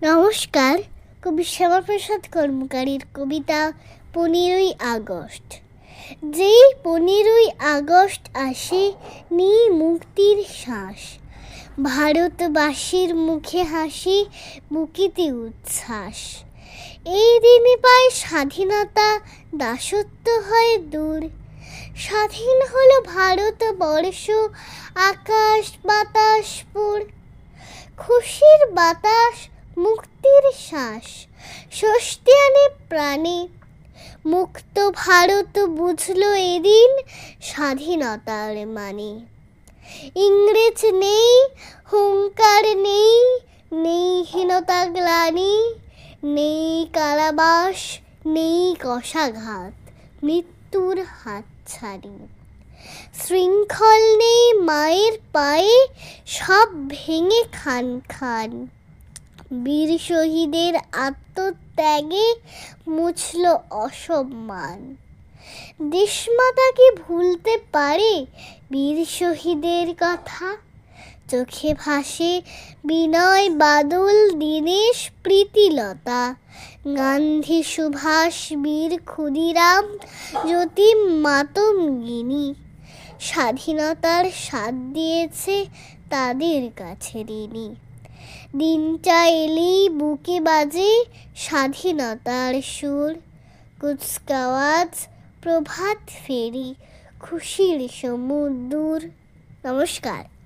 নমস্কার। কবি শ্যামাপ্রসাদ কর্মকারীর কবিতা 15ই আগস্ট। যেই 15ই আগস্ট আসে নিই মুক্তির শ্বাস, ভারতবাসীর মুখে হাসি, বুকেতে উচ্ছ্বাস। এই দিনে পায় স্বাধীনতা, দাসত্ব হয় দূর। স্বাধীন হলো ভারতবর্ষ, আকাশ বাতাস পুর। খুশির বাতাস, মুক্তির শ্বাস, স্বস্তি আনে প্রাণে। মুক্ত ভারত বুঝলো এদিন স্বাধীনতার মানে। ইংরেজ নেই, হুঙ্কার নেই, নেই হীনতা গ্লানি, নেই কারাবাস, নেই কষাঘাত, মৃত্যুর হাতছানি। শৃঙ্খল নেই মায়ের পায়ে, সব ভেঙে খান খান। বীর শহীদের আত্মত্যাগে মুছল অসম্মান। দেশমাতা কি ভুলতে পারে বীর শহীদের কথা? চোখে ভাসে বিনয় বাদল, দীনেশ প্রীতিলতা, গান্ধী সুভাষ, বীর ক্ষুদিরাম, যতীন মাতঙ্গিনী। স্বাধীনতার স্বাদ দিয়েছে তাদের কাছে ঋণী। দিনটা এলেই বুকে বাজে স্বাধীনতার সুর। কুচকাওয়াজ, প্রভাত ফেরি, খুশির সমুদ্র। নমস্কার।